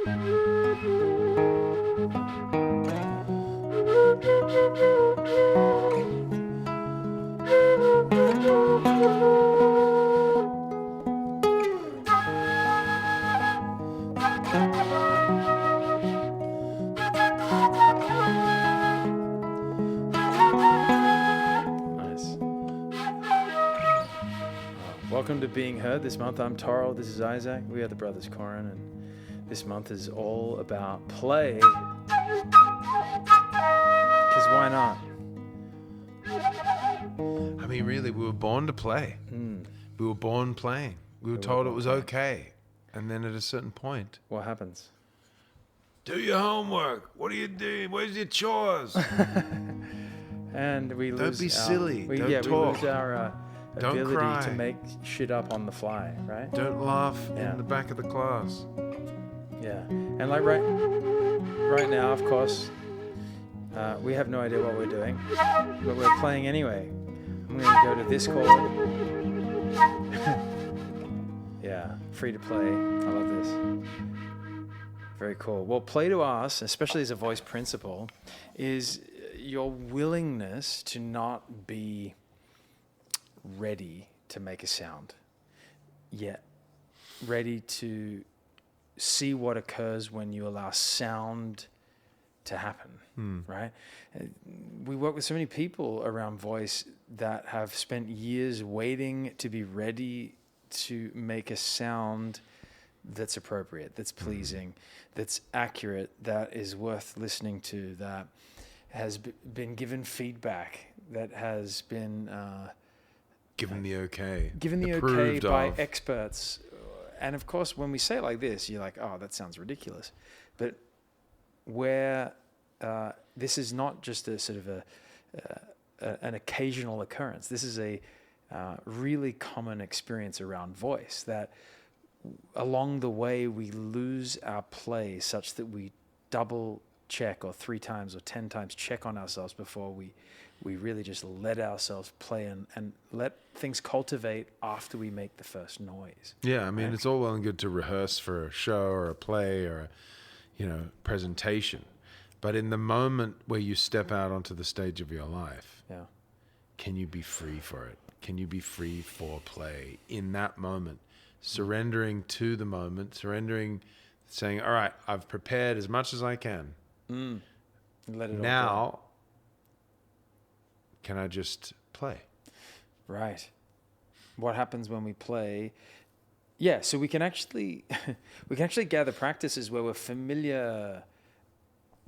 Welcome to Being Heard. This month I'm Thorald, this is Isaac. We are the brothers Corin, and this month is all about play. Because why not? I mean, really, we were born to play. We were born playing. We were told it was okay. And then at a certain point... What happens? Do your homework. What are you doing? Where's your chores? And we lose... Don't be silly. Don't we talk. lose our Don't ability cry. to make shit up on the fly, right? Don't laugh in the back of the class. Yeah. And like right now, of course, we have no idea what we're doing, but we're playing anyway. I'm going to go to this chord. Yeah, free to play. I love this. Very cool. Well, play to us, especially as a voice principle, is your willingness to not be ready to make a sound, yet ready to see what occurs when you allow sound to happen, right? We work with so many people around voice that have spent years waiting to be ready to make a sound that's appropriate, that's pleasing, that's accurate, that is worth listening to, that has been given feedback, that has been Given the okay. Given the okay by experts. And of course, when we say it like this, you're like, oh, that sounds ridiculous. But where this is not just a sort of an occasional occurrence. This is a really common experience around voice, that along the way we lose our play such that we double check, or 3 times or 10 times check on ourselves before we really just let ourselves play and let things cultivate after we make the first noise. Yeah, I mean, it's all well and good to rehearse for a show or a play or a, presentation. But in the moment where you step out onto the stage of your life, can you be free for it? Can you be free for play in that moment? Surrendering to the moment, saying, all right, I've prepared as much as I can. Let it now, all go. Can I just play? Right. What happens when we play? Yeah, so we can actually gather practices where we're familiar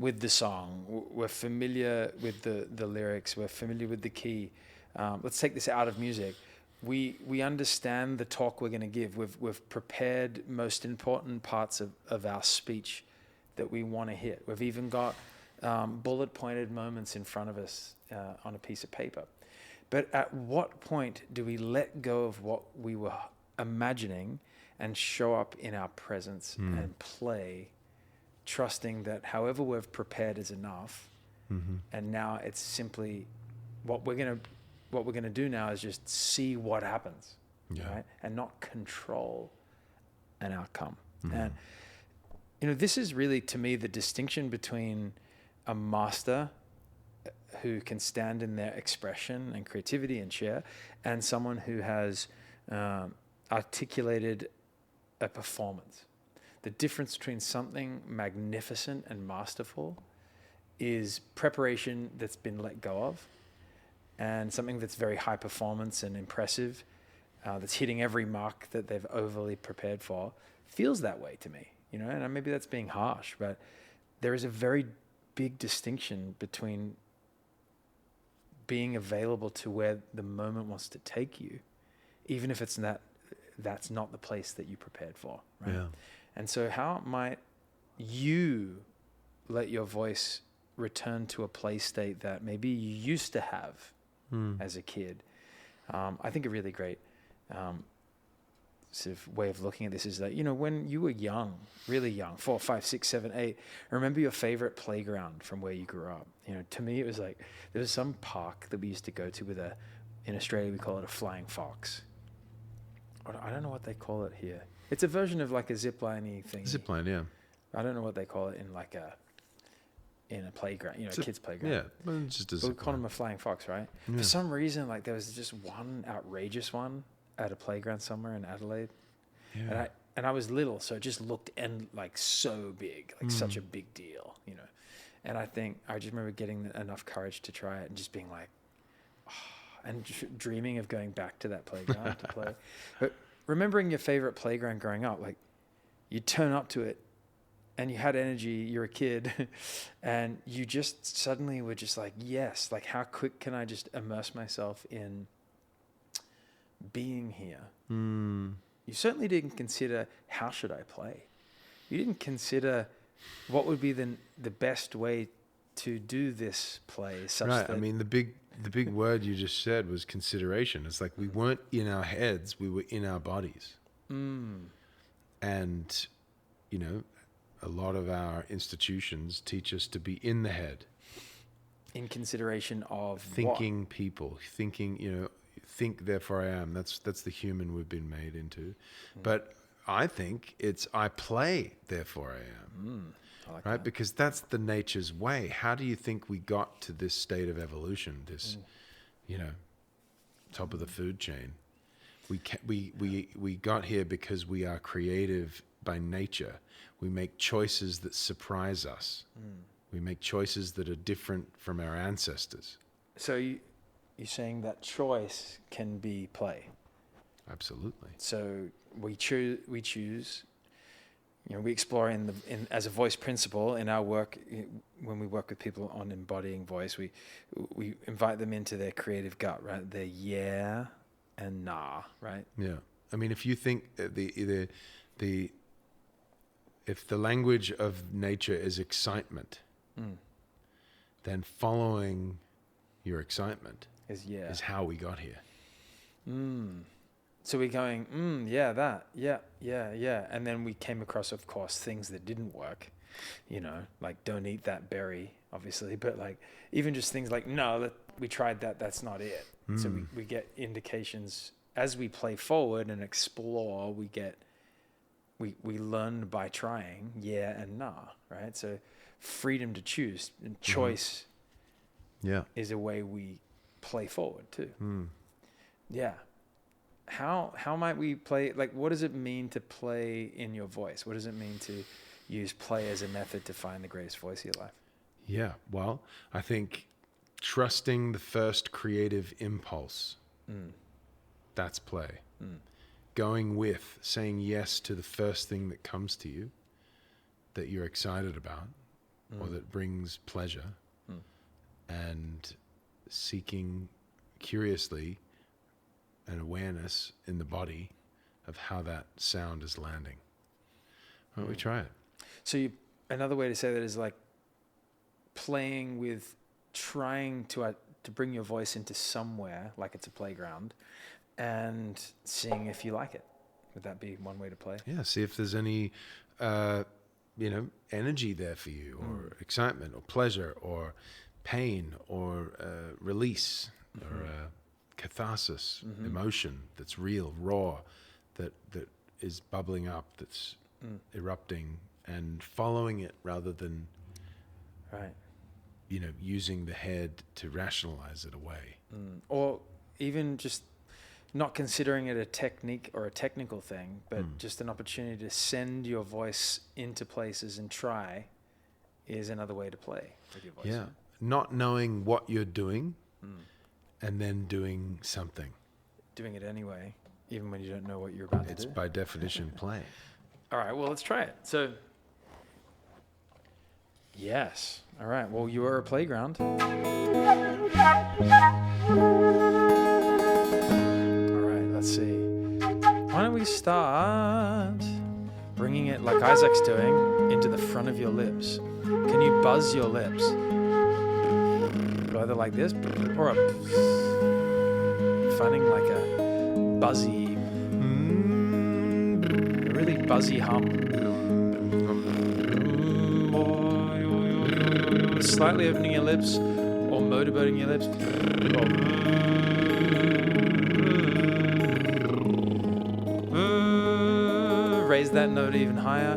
with the song, we're familiar with the lyrics, we're familiar with the key. Let's take this out of music. We understand the talk we're going to give. We've prepared most important parts of our speech that we want to hit. We've even got bullet pointed moments in front of us on a piece of paper. But at what point do we let go of what we were imagining and show up in our presence and play, trusting that however we've prepared is enough, and now it's simply what we're gonna do now is just see what happens, right? And not control an outcome. And this is really, to me, the distinction between a master who can stand in their expression and creativity and share, and someone who has articulated a performance. The difference between something magnificent and masterful is preparation that's been let go of, and something that's very high performance and impressive, that's hitting every mark that they've overly prepared for, feels that way to me. And maybe that's being harsh, but there is a very big distinction between being available to where the moment wants to take you, even if that's not the place that you prepared for, right? Yeah. And so how might you let your voice return to a play state that maybe you used to have as a kid? I think a really great sort of way of looking at this is that, when you were young, really young, 4, 5, 6, 7, 8, remember your favorite playground from where you grew up. To me, it was like, there was some park that we used to go to in Australia, we call it a flying fox. I don't know what they call it here. It's a version of like a zipline-y thing. Zipline, yeah. I don't know what they call it in like in a playground, kids' playground. Yeah, but it's just we call them a flying fox, right? Yeah. For some reason, like there was just one outrageous one at a playground somewhere in Adelaide, and I was little, so it just looked like so big, like such a big deal, And I think I just remember getting enough courage to try it and just being like, and dreaming of going back to that playground to play. But remembering your favorite playground growing up, like you turn up to it and you had energy, you're a kid, and you just suddenly were just like, yes, like how quick can I just immerse myself in being here? You certainly didn't consider how should I play. You didn't consider what would be the best way to do this play. Such right. That I mean, the big word you just said was consideration. It's like we weren't in our heads, we were in our bodies. And, a lot of our institutions teach us to be in the head. In consideration of thinking what? People, thinking, think therefore I am. That's the human we've been made into. But I think it's I play therefore I am. I like right? that. Because that's the nature's way. How do you think we got to this state of evolution, this, top of the food chain? We got here because we are creative by nature. We make choices that surprise us. We make choices that are different from our ancestors. So you're saying that choice can be play? Absolutely. So we choose. We explore as a voice principle in our work. When we work with people on embodying voice, we invite them into their creative gut, right? Their yeah and nah, right? Yeah. I mean, if you think if the language of nature is excitement, then following your excitement is how we got here. So we're going, yeah. And then we came across, of course, things that didn't work, like don't eat that berry, obviously. But like even just things like, no, we tried that, that's not it. So we get indications as we play forward and explore, we learn by trying, yeah and nah, right? So freedom to choose and choice is a way we play forward too. Yeah. How might we play, like what does it mean to play in your voice? What does it mean to use play as a method to find the greatest voice of your life? Yeah, well, I think trusting the first creative impulse, that's play. Going with, saying yes to the first thing that comes to you that you're excited about or that brings pleasure, and seeking curiously an awareness in the body of how that sound is landing. Why don't we try it? So another way to say that is like playing with trying to bring your voice into somewhere, like it's a playground, and seeing if you like it. Would that be one way to play? Yeah, see if there's any, energy there for you, or excitement, or pleasure, or pain, or release, or catharsis, emotion that's real, raw, that is bubbling up, that's erupting, and following it rather than, using the head to rationalize it away. Or even just not considering it a technique or a technical thing, but just an opportunity to send your voice into places and try is another way to play with your voice. Yeah, not knowing what you're doing and then doing something. Doing it anyway, even when you don't know what you're about to do. It's by definition play. All right, well, let's try it. So, yes. All right, well, you are a playground. All right, let's see. Why don't we start bringing it, like Isaac's doing, into the front of your lips. Can you buzz your lips? Either like this or finding like a buzzy, a really buzzy hum. Slightly opening your lips or motorboating your lips. Raise that note even higher.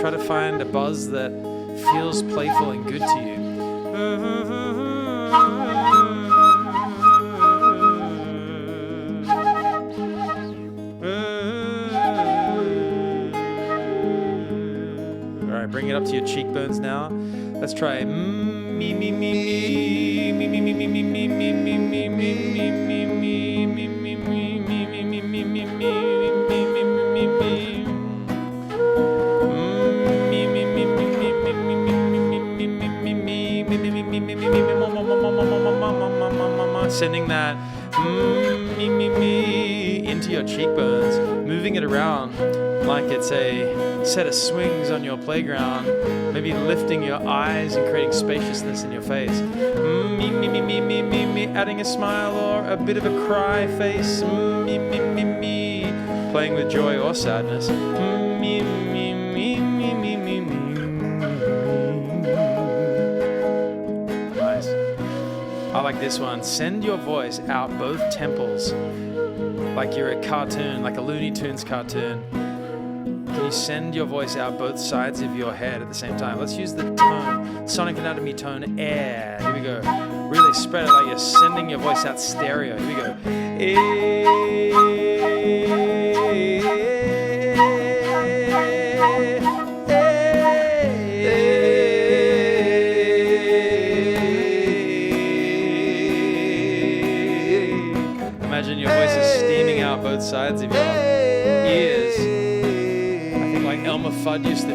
try to find a buzz that feels playful and good to you. All right, bring it up to your cheekbones now. Let's try me me me me me me me me me me me me me me sending that me into your cheekbones, moving it around like it's a set of swings on your playground, maybe lifting your eyes and creating spaciousness in your face. Me, adding a smile or a bit of a cry face. Me, playing with joy or sadness. Me. Nice. I like this one. Send your voice out both temples, like you're a cartoon, like a Looney Tunes cartoon. Can you send your voice out both sides of your head at the same time? Let's use the tone, sonic anatomy tone, air. Here we go. Really spread it like you're sending your voice out stereo. Here we go. Imagine your voice is steaming out both sides of your ears. Elmer Fudd used to do.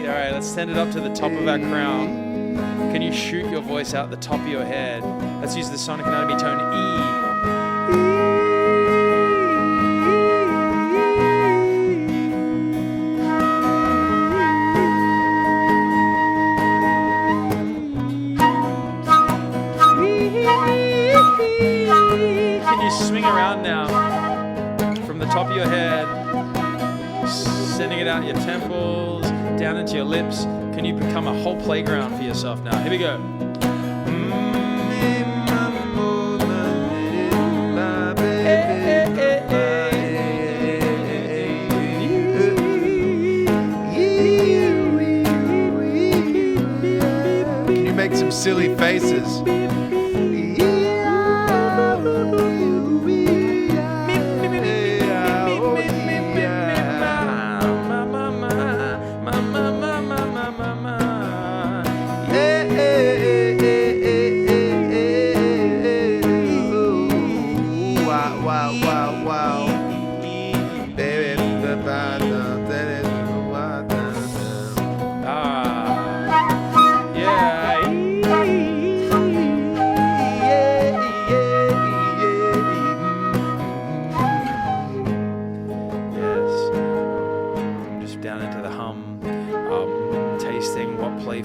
All right, let's send it up to the top of our crown. Can you shoot your voice out the top of your head? Let's use the sonic anatomy tone E. Swing around now from the top of your head, sending it out your temples, down into your lips. Can you become a whole playground for yourself now? Here we go. Can you make some silly faces?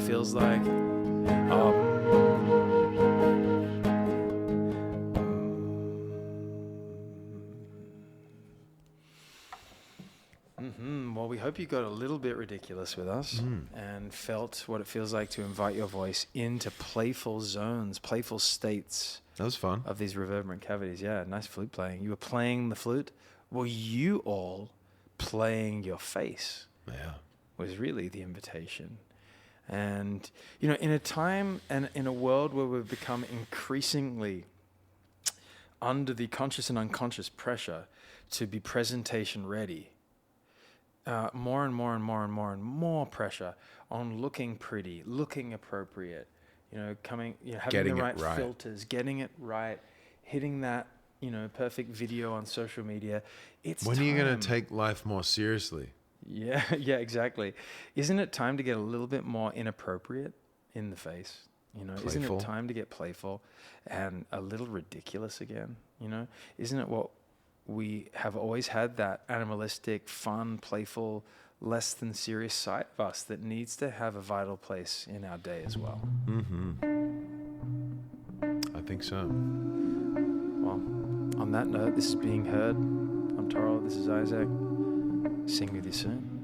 Feels like well, we hope you got a little bit ridiculous with us and felt what it feels like to invite your voice into playful zones, playful states. That was fun. Of these reverberant cavities. Yeah, nice flute playing. You were playing the flute. Well, you all playing your face. Yeah. Was really the invitation. And, in a time and in a world where we've become increasingly under the conscious and unconscious pressure to be presentation ready, more and more pressure on looking pretty, looking appropriate, having the right filters, getting it right, hitting that, perfect video on social media. When are you going to take life more seriously? Yeah, exactly. Isn't it time to get a little bit more inappropriate in the face? Playful. Isn't it time to get playful and a little ridiculous again? Isn't it what we have always had, that animalistic, fun, playful, less than serious side of us that needs to have a vital place in our day as well? I think so. Well, on that note, this is Being Heard. I'm Thorald, this is Isaac. Sing with you soon.